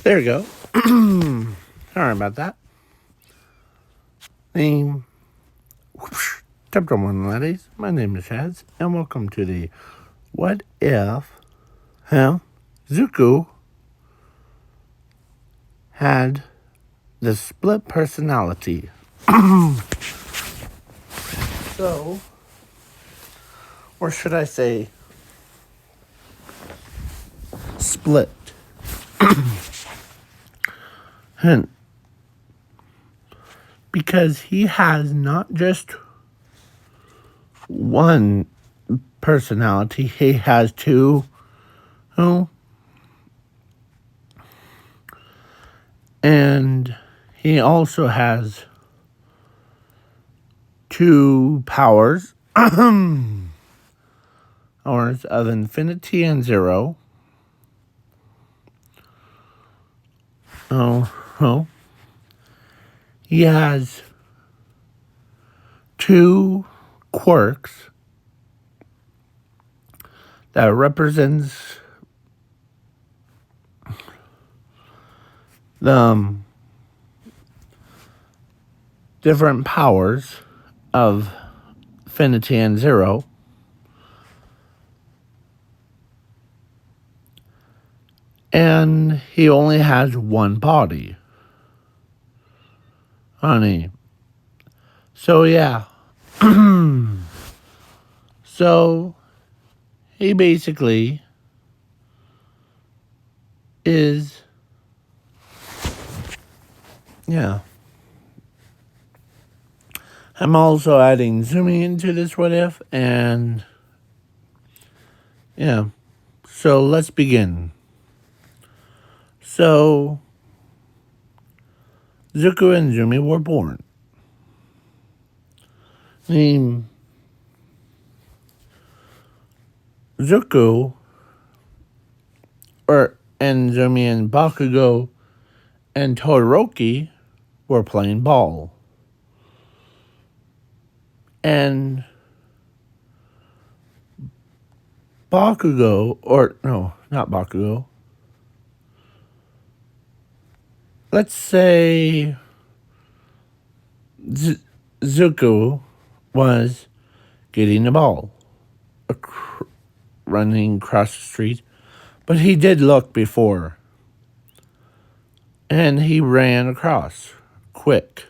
There we go. Sorry about that. Chapter 1, ladies. My name is Shaz, and welcome to the What If Zuko had the split personality. So, or should I say, split. Hint. Because he has not just one personality, he has two. And he also has two powers. Powers of infinity and zero. He has two quirks that represents the different powers of infinity and zero. And he only has one body. Honey. So, yeah. So, he basically is, I'm also adding zooming into this what if, and, so let's begin. So, Zuko and Zumi were born. Zuko, and Zumi and Bakugo and Todoroki were playing ball. And Bakugo, not Bakugo. Let's say Zuko was getting the ball, running across the street. But he did look before. And he ran across quick.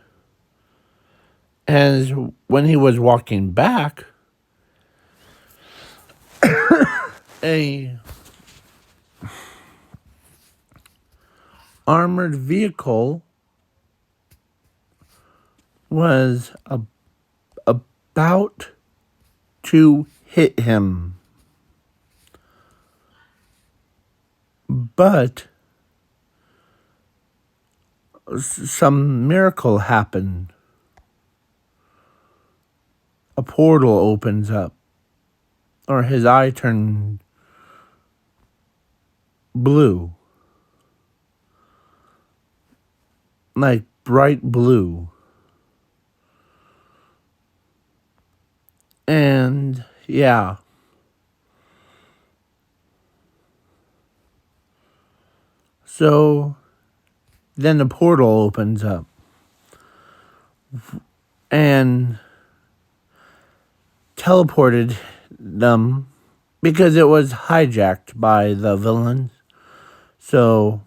And when he was walking back, a armored vehicle was about to hit him. But some miracle happened. A portal opens up, or his eye turned blue, like bright blue. And so then the portal opens up, and teleported them because it was hijacked by the villains. So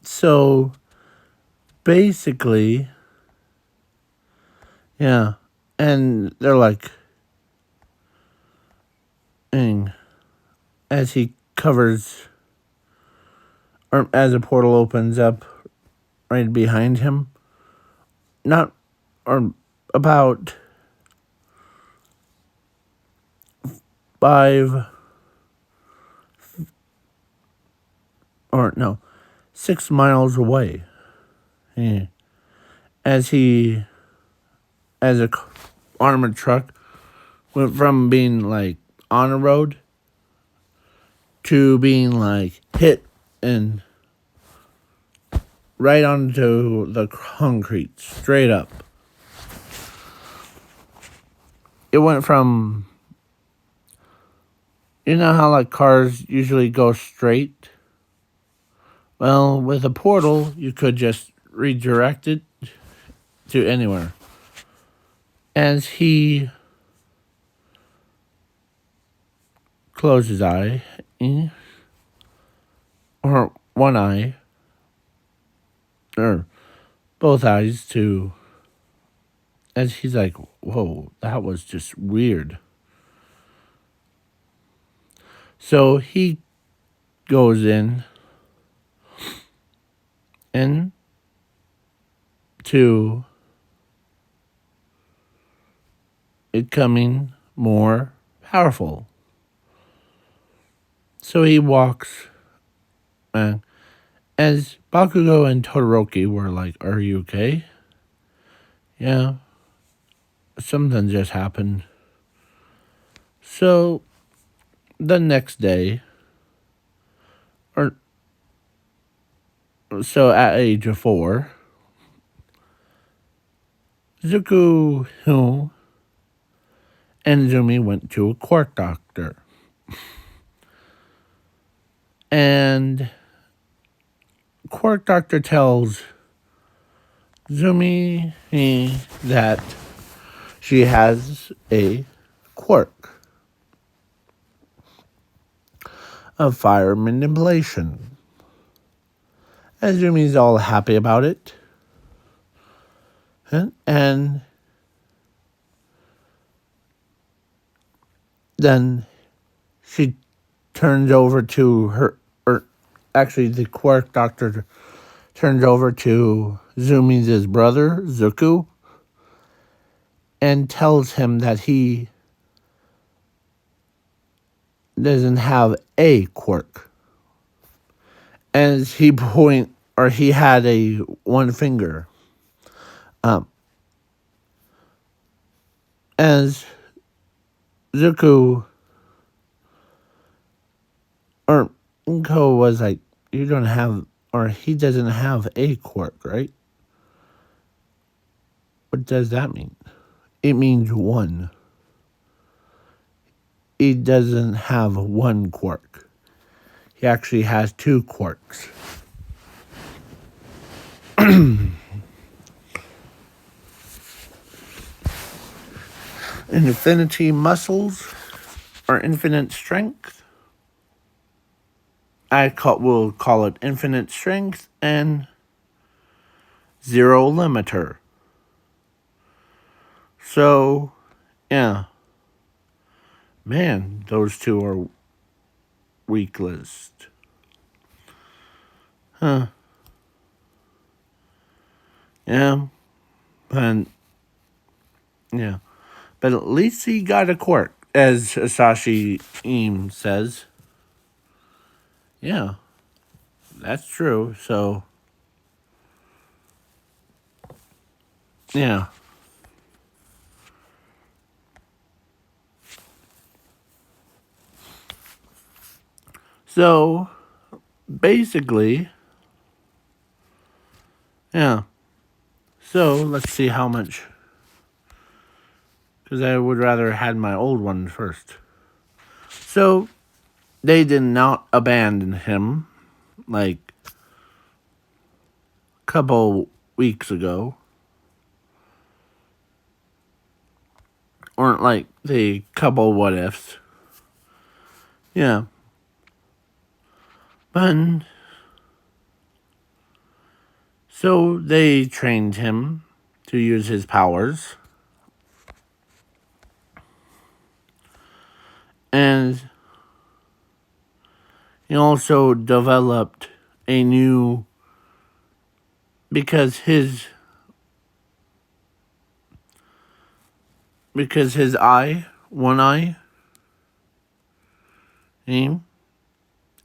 So basically, and they're like, as he covers, or as a portal opens up right behind him, about 6 miles away. As a armored truck went from being like on a road to being like hit and right onto the concrete, straight up. it went from, you know how like cars usually go straight? Well, with a portal, you could just redirect it to anywhere. As he closed his eye, or one eye, or both eyes, to, as he's like, whoa, that was just weird. So he goes in to it coming more powerful. So he walks, and as Bakugo and Todoroki were like, are you okay? Yeah, something just happened. So the next day, or so at age of 4, Zuko and Zumi went to a court doctor. And court doctor tells Zumi that she has a quirk of fire manipulation. And Zumi's all happy about it. And then she turns over to her, or actually the quirk doctor turns over to Zumi's brother, Zuko, and tells him that he doesn't have a quirk. As he he had a one finger. As Zuko or Inko was like, you don't have, or he doesn't have a quirk, right? What does that mean? It means one. He doesn't have one quirk. He actually has 2 quirks. Infinity muscles, or infinite strength. Will call it infinite strength and zero limiter. So, yeah. Man, those 2 are weak list. Huh. Yeah. And, yeah. But at least he got a quirk, as Asashi Im says. Yeah. That's true, so... Yeah. So, basically... Yeah. So, let's see how much... Because I would rather had my old one first. So, they did not abandon him, like, a couple weeks ago. Or, like, the couple what ifs. Yeah. But... So, they trained him to use his powers. And he also developed a new, because his one eye,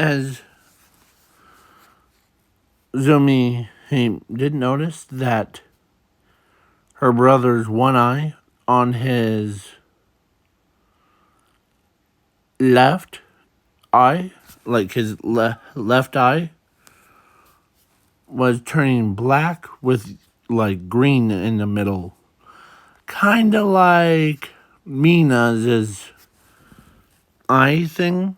as Zumi did notice that her brother's one eye on his left eye, like his left eye, was turning black with like green in the middle. Kind of like Mina's eye thing.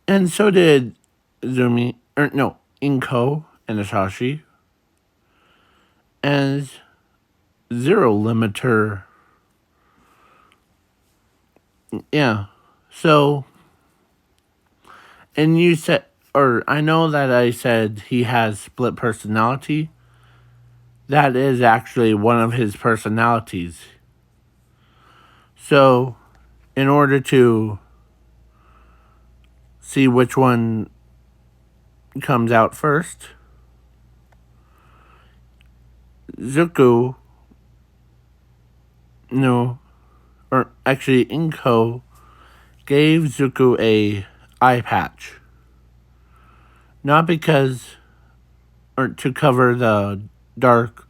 And so did Inko and Asashi. And Zero Limiter. Yeah. So, and you said, or I know that I said he has split personality. That is actually one of his personalities. So, in order to see which one comes out first, Zuko, no, or actually Inko, gave Zuko a eye patch. Not because, or to cover the dark,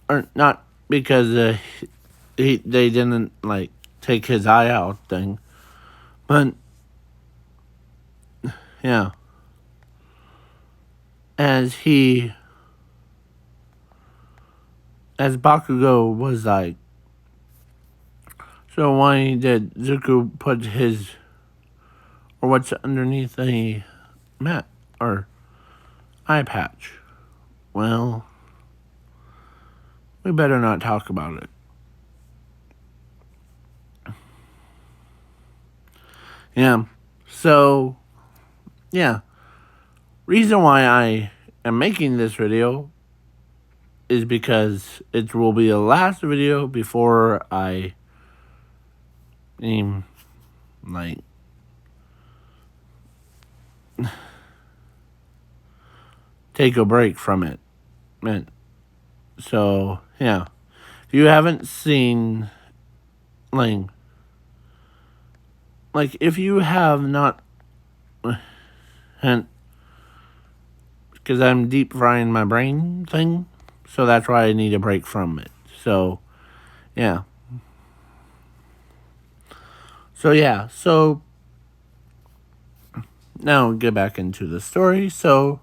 or not because they didn't like take his eye out thing, but yeah, as Bakugo was like, so why did Zuko put his, or what's underneath the mat or eye patch? Well, we better not talk about it. Yeah. So, yeah. Reason why I am making this video is because it will be the last video before I like take a break from it. And so, yeah. If you haven't seen like if you have not, and because I'm deep frying my brain thing, so that's why I need a break from it. So, yeah. So now get back into the story. So,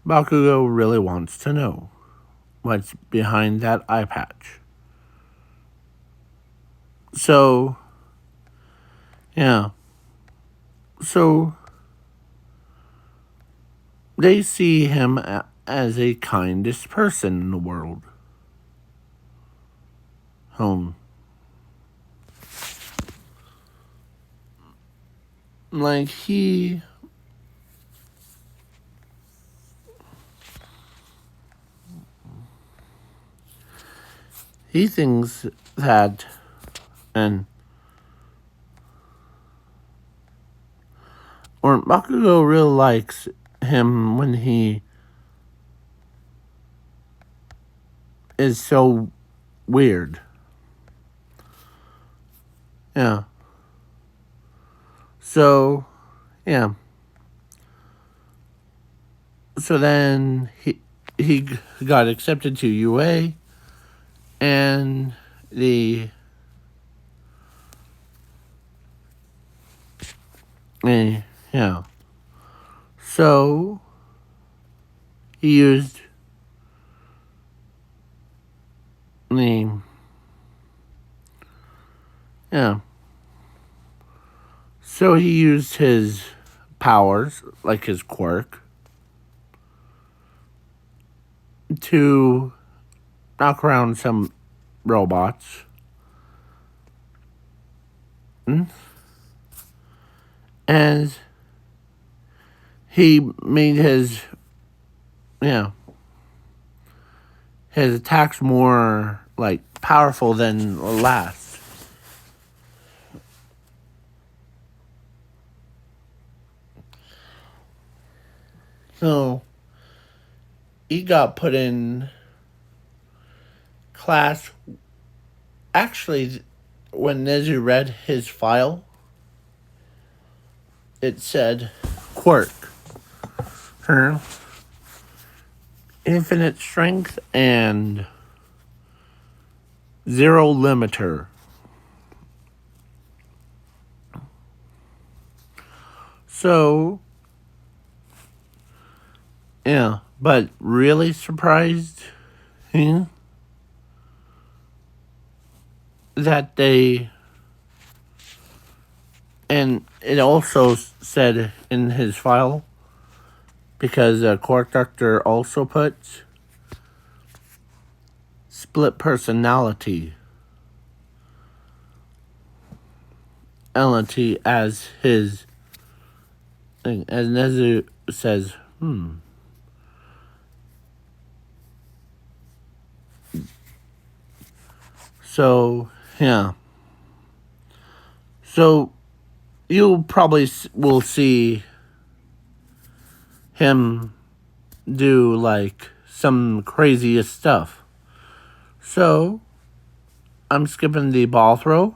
Bakugo really wants to know what's behind that eye patch. So, yeah. So, they see him as a kindest person in the world. Like, he thinks that, or Bakugo really likes him when he is so weird. Yeah. So, yeah. So then he got accepted to UA, and yeah. So he used So he used his powers, like his quirk, to knock around some robots. And he made his attacks more like powerful than the last. So he got put in class. Actually, when Nezu read his file, it said quirk, her infinite strength and zero limiter. So, yeah, but really surprised Yeah. That they, and it also said in his file, because the court doctor also puts split personality as his thing. As Nezu says, So, yeah. So, you probably will see him do, like, some craziest stuff. So, I'm skipping the ball throw.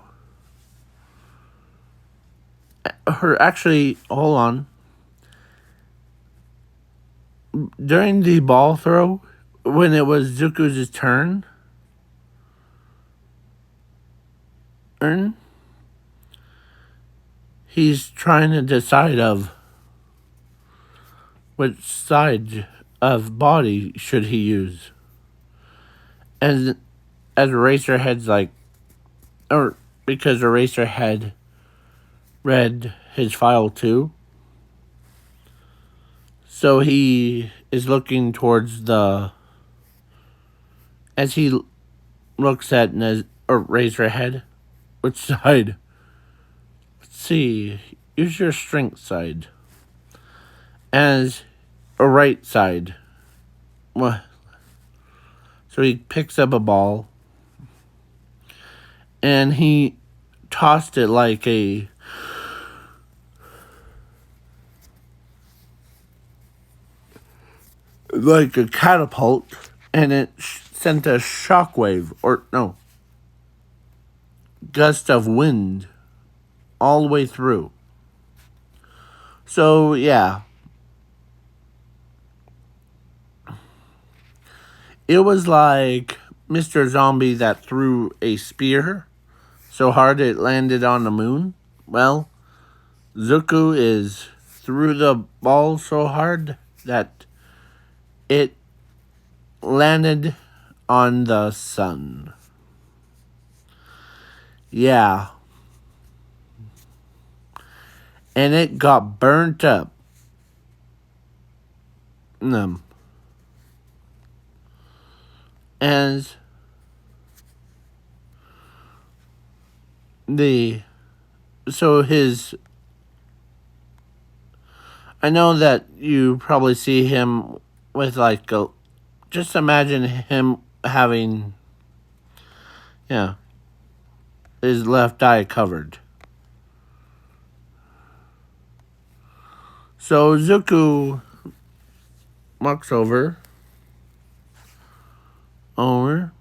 Actually, hold on. During the ball throw, when it was Zuko's turn, he's trying to decide of which side of body should he use. As Eraserhead's like, or because Eraserhead read his file too, so he is looking towards as he looks at Eraserhead, which side? Let's see, use your strength side. As a right side. So he picks up a ball and he tossed it like a catapult, and it sent a shockwave, or no, gust of wind all the way through. So yeah, it was like Mr. Zombie that threw a spear so hard it landed on the moon. Well, Zuko threw the ball so hard that it landed on the sun. Yeah. And it got burnt up. As I know that you probably see him with just imagine him having, his left eye covered. So Zuko walks over, or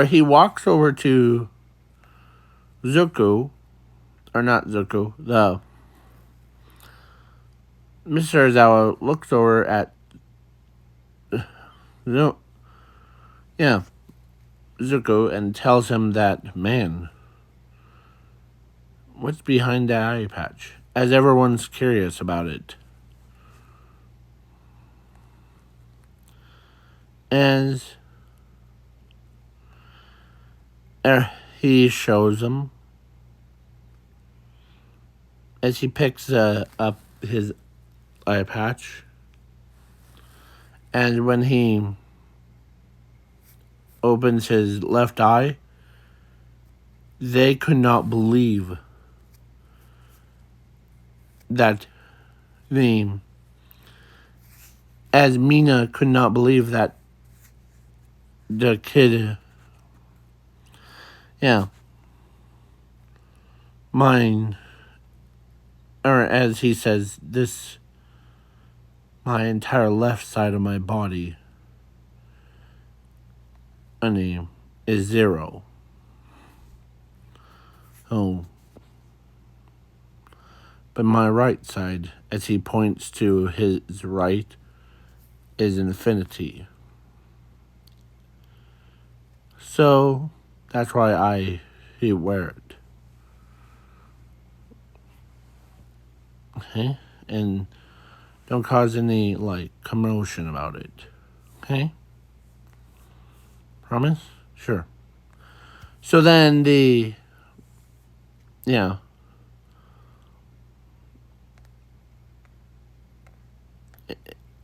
he walks over to Zuko, or not Zuko, Mr. Ozawa looks over at Zuko and tells him that, man, what's behind that eye patch? As everyone's curious about it. As he shows him, as he picks up his eye patch, and when he opens his left eye, they could not believe that as Mina could not believe that the kid, mine, or as he says, my entire left side of my body, is 0. Oh. But my right side, as he points to his right, is infinity. So that's why he wear it. Okay? And don't cause any, like, commotion about it. Okay? Promise? Sure. So then yeah.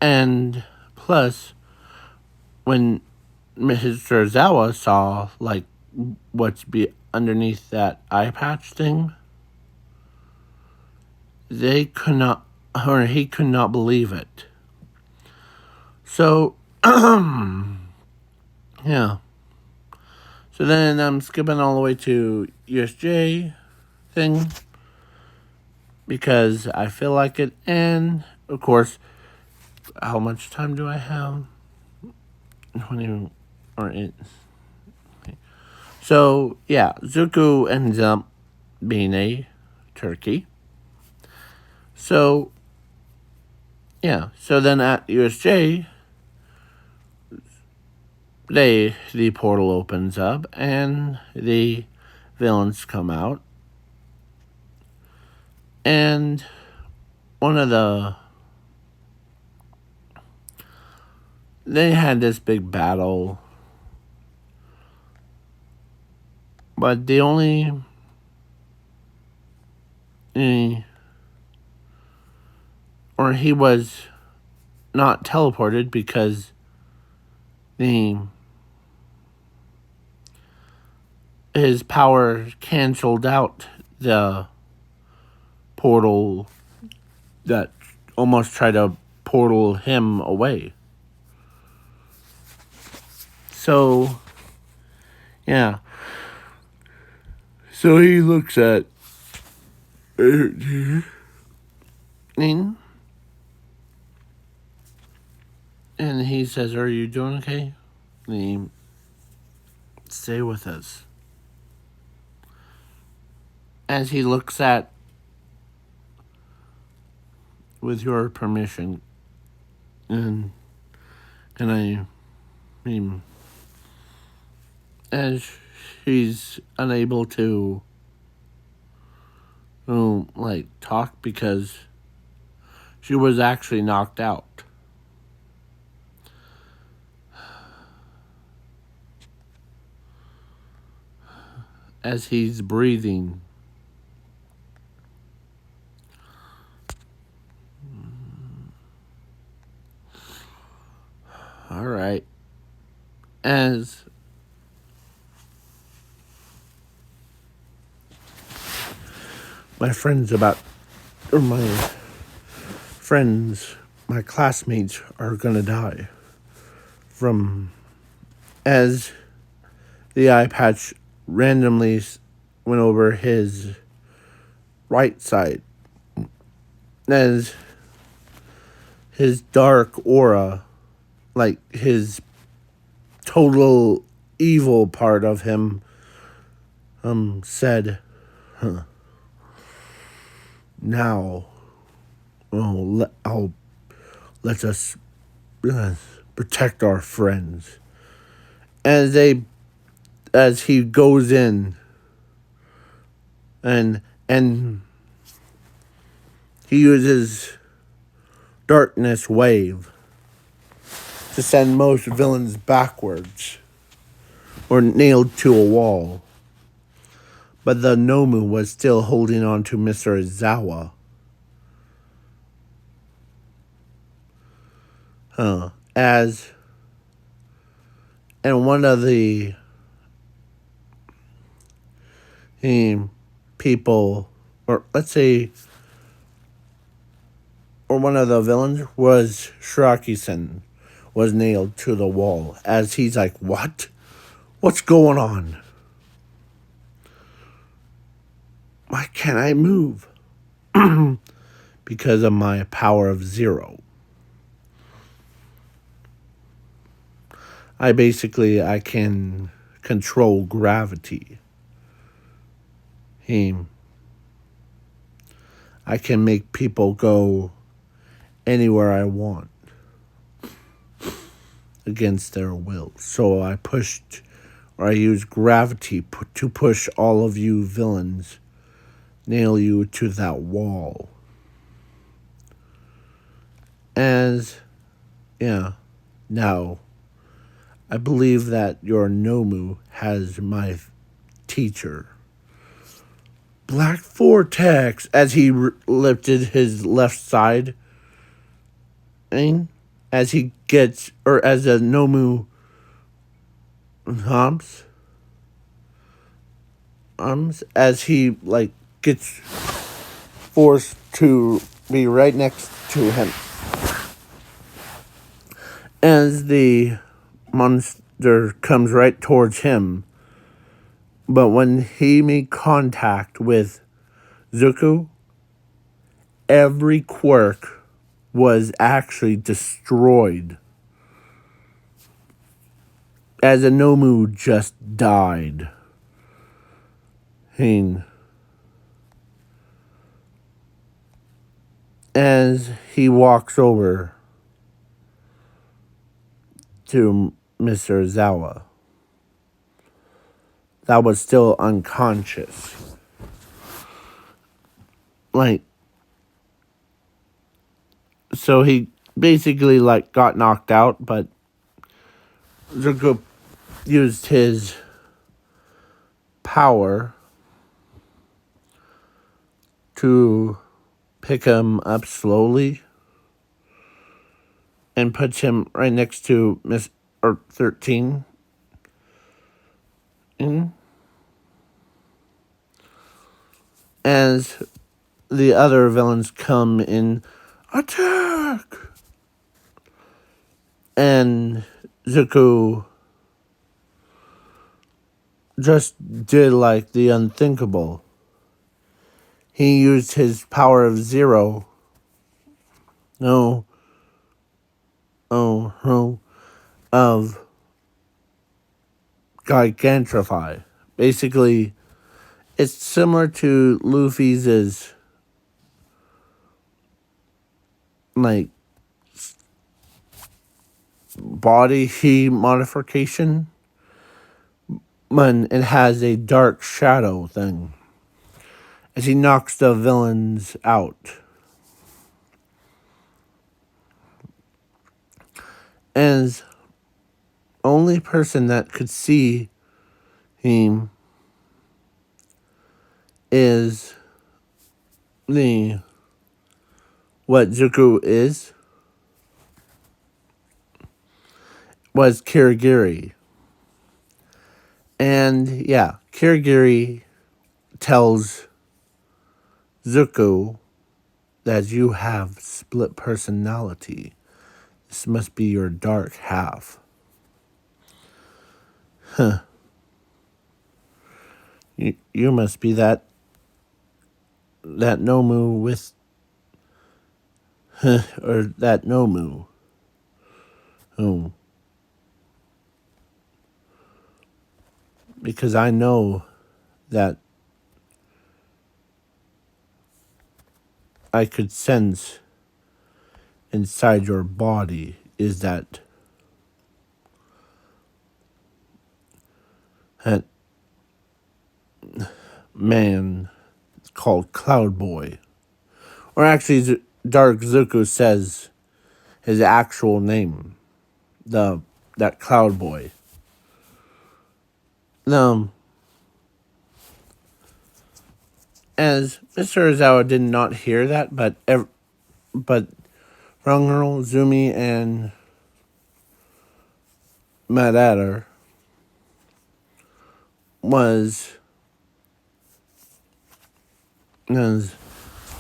And plus, when Mr. Zawa saw, like, what's underneath that eye patch thing, they could not, or he could not believe it. So, yeah. So then I'm skipping all the way to USJ thing because I feel like it. And, of course, how much time do I have? 20 or 8. Okay. So, yeah, Zuko ends up being a turkey. So, yeah. So then at USJ, the portal opens up and the villains come out. And they had this big battle. But the only or he was not teleported because his power canceled out the portal that almost tried to portal him away. So, yeah. So he looks at and he says, "Are you doing okay?" And he, "Stay with us." As he looks at, "With your permission," and I mean, as she's unable to, like, talk because she was actually knocked out. As he's breathing. All right. As my classmates are gonna die from, as the eye patch randomly went over his right side, as his dark aura, like his total evil part of him, said, "Now, let us protect our friends." As he goes in, and he uses darkness wave to send most villains backwards or nailed to a wall. But the Nomu was still holding on to Mr. Zawa. And one of the people, or let's say, or one of the villains was Shiraki-sen, was nailed to the wall. As he's like, "What? What's going on? Why can't I move?" Because of my power of 0. I can control gravity. I can make people go anywhere I want against their will. So I used gravity to push all of you villains, nail you to that wall. As, yeah, now, I believe that your Nomu has my teacher. Black Vortex, as he lifted his left side, and as he gets, or as a Nomu humps, as he, like, gets forced to be right next to him. As the monster comes right towards him, but when he made contact with Zuko, every quirk was actually destroyed. As a Nomu just died. As he walks over to Mr. Zawa, that was still unconscious. Like, so he basically, like, got knocked out, but Zuko used his power to pick him up slowly and puts him right next to Miss 13. As the other villains come in, attack! And Zuko just did like the unthinkable. He used his power of zero. Of Gigantify. Basically, it's similar to Luffy's like body heat modification, when it has a dark shadow thing as he knocks the villains out. As only person that could see him is the what Zuko is was Kirigiri. And yeah, Kirigiri tells Zuko that you have split personality. This must be your dark half. You must be that Nomu with or that Nomu. Oh. Because I know that I could sense inside your body is that man called Cloud Boy. Or actually, Dark Zuko says his actual name, that Cloud Boy. As Mr. Ozawa did not hear that, but Rangirl, Zumi, and Madara was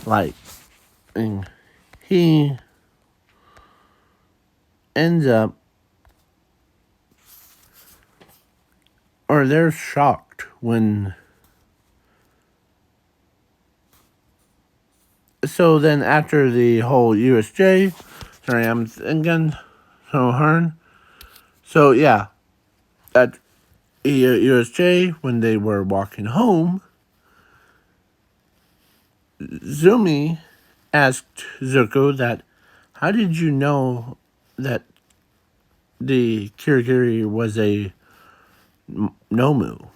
like, he ends up, or they're shocked when. So then after the whole USJ, sorry, I'm thinking so hard. So yeah, at USJ, when they were walking home, Zumi asked Zuko that, how did you know that the Kirigiri was a Nomu?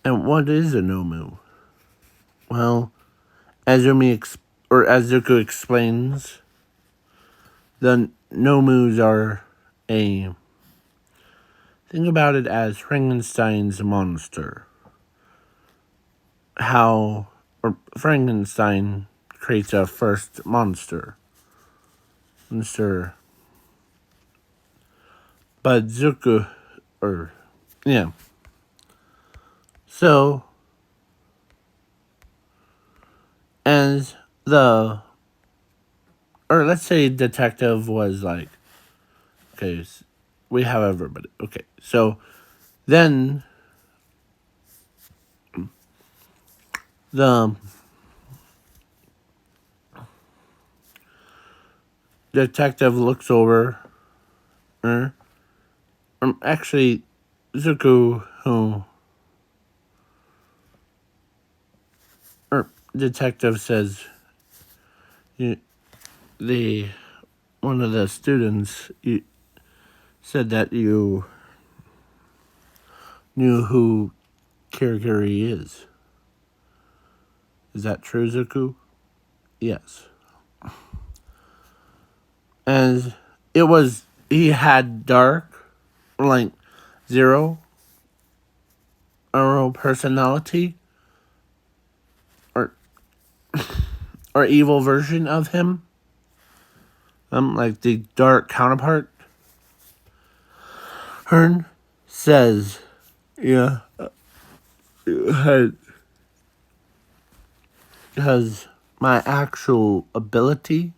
And what is a Nomu? Well, as Zumi or as Zuko explains, the Nomus are a... Think about it as Frankenstein's monster. How Frankenstein creates a first monster. But Zuko, yeah. So, as let's say detective was like, okay, we have everybody. Okay, so then the detective looks over, actually, Zuko, detective says, one of the students said that you knew who Kirigiri is. Is that true, Zuko? Yes. And he had dark, like, zero personality, or evil version of him. Like the dark counterpart. Hearn says, yeah, because my actual ability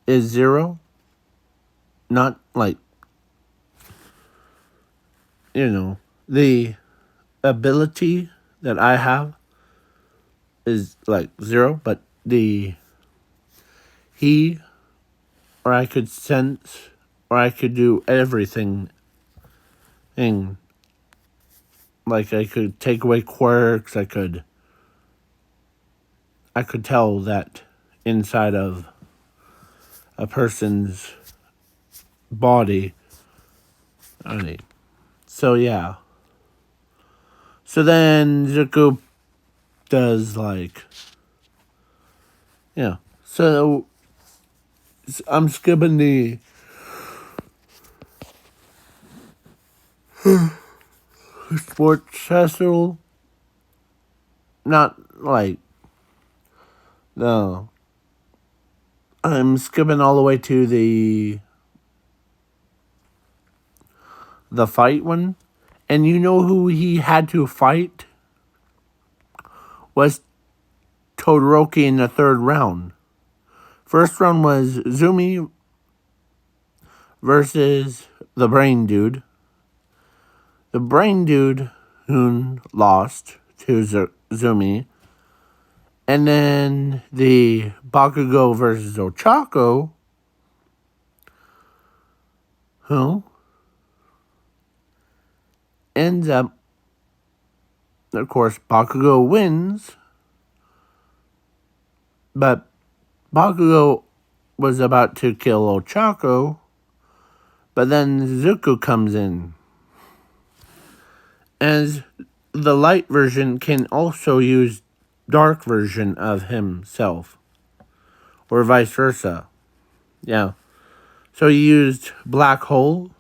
is zero. Not like, the ability that I have is like zero, but or I could sense, or I could do everything. Like I could take away quirks, I could tell that inside of a person's body. So yeah. So then Zuko does like, yeah. So I'm skipping the sports festival. Not like, no. I'm skipping all the way to the fight one. And you know who he had to fight? Was Todoroki in the third round. First round was Zumi versus the brain dude. The brain dude who lost to Zumi. And then the Bakugo versus Ochako, who ends up, of course, Bakugo wins. But Bakugo was about to kill Ochako, but then Zuko comes in. As the light version can also use dark version of himself, or vice versa. Yeah. So he used black hole,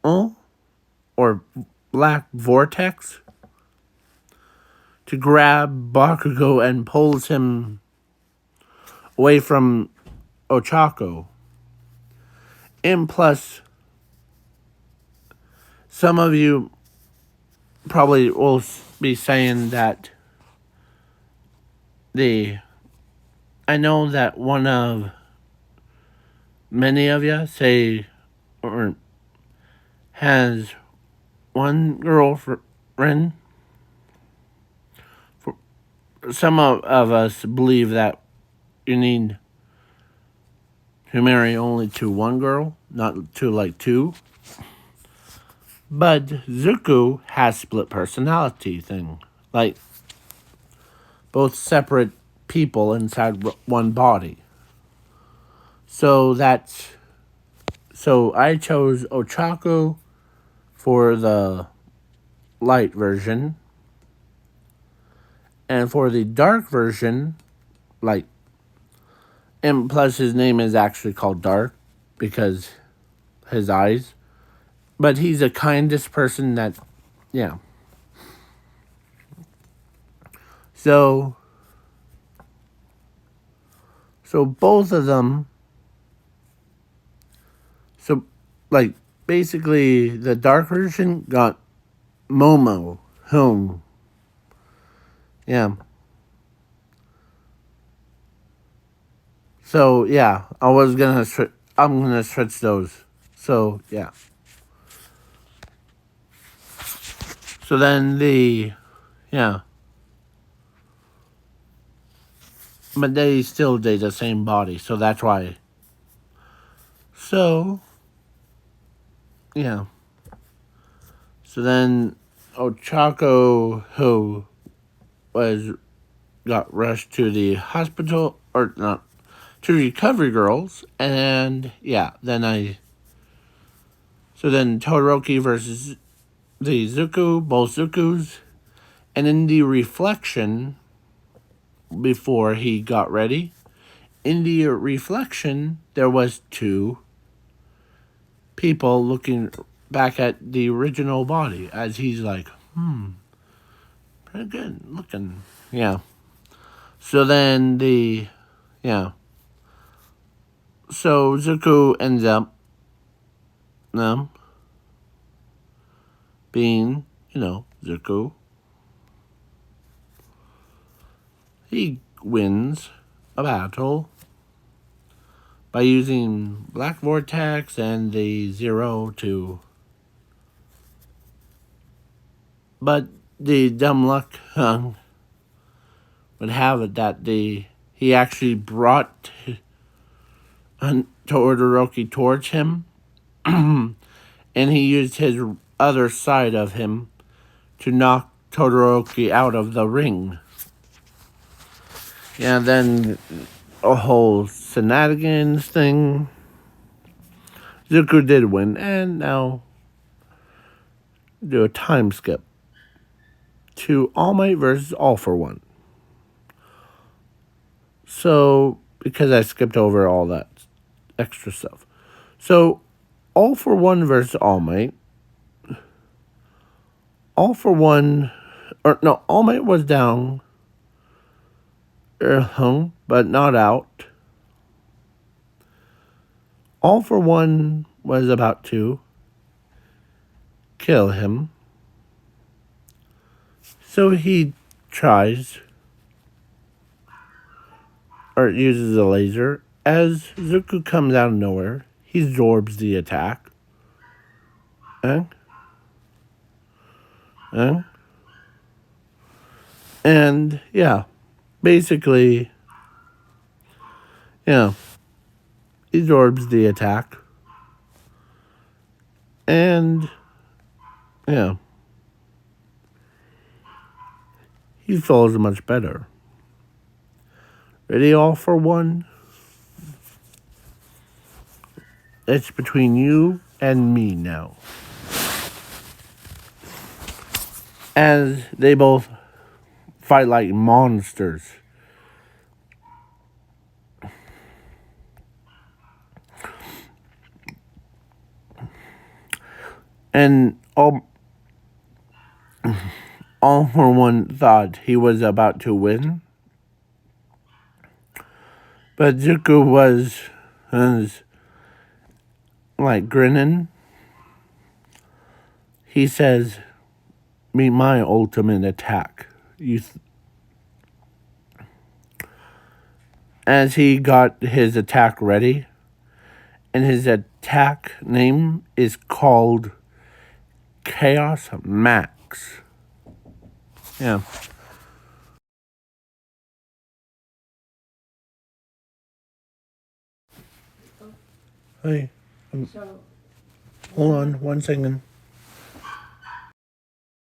or black vortex, to grab Bakugo and pulls him away from Ochako. And plus, some of you probably will be saying that I know that one of many of you say, or has one girlfriend. Some of us believe that you need to marry only to one girl, not to like two. But Zuko has split personality thing. Like, both separate people inside one body. So I chose Ochako for the light version. And for the dark version, like, and plus his name is actually called Dark because his eyes. But he's the kindest person that, yeah. So both of them, so like basically the dark version got Momo home. Yeah. So yeah, I'm gonna switch those. So yeah. So then yeah. But they still did the same body, so that's why. So yeah. So then Ochako, who got rushed to the hospital, or not, to recovery girls, and yeah, so then Todoroki versus the Zuko, both Zukus, and in the reflection, before he got ready, in the reflection, there was two people looking back at the original body, as he's like, pretty good looking, yeah. So then yeah. So Zuko ends up, being, Zuko. He wins a battle by using Black Vortex and the Zero to. But the dumb luck would have it that he actually brought Todoroki towards him, and he used his other side of him to knock Todoroki out of the ring. Yeah, then a whole shenanigans thing. Zuko did win, and now do a time skip to All Might versus All for One. So, because I skipped over all that extra stuff. So, All for One versus All Might. All for One, or no, All Might was down, hung, but not out. All for One was about to kill him. So he tries, or uses a laser. As Zuko comes out of nowhere, he absorbs the attack. And yeah, basically, yeah, he absorbs the attack. And yeah, he feels much better. Ready, All for One? It's between you and me now. As they both fight like monsters. And all for One thought he was about to win. But Zuko was like grinning. He says, "Meet my ultimate attack." As he got his attack ready, and his attack name is called Chaos Max. Yeah. Hey, hold on 1 second.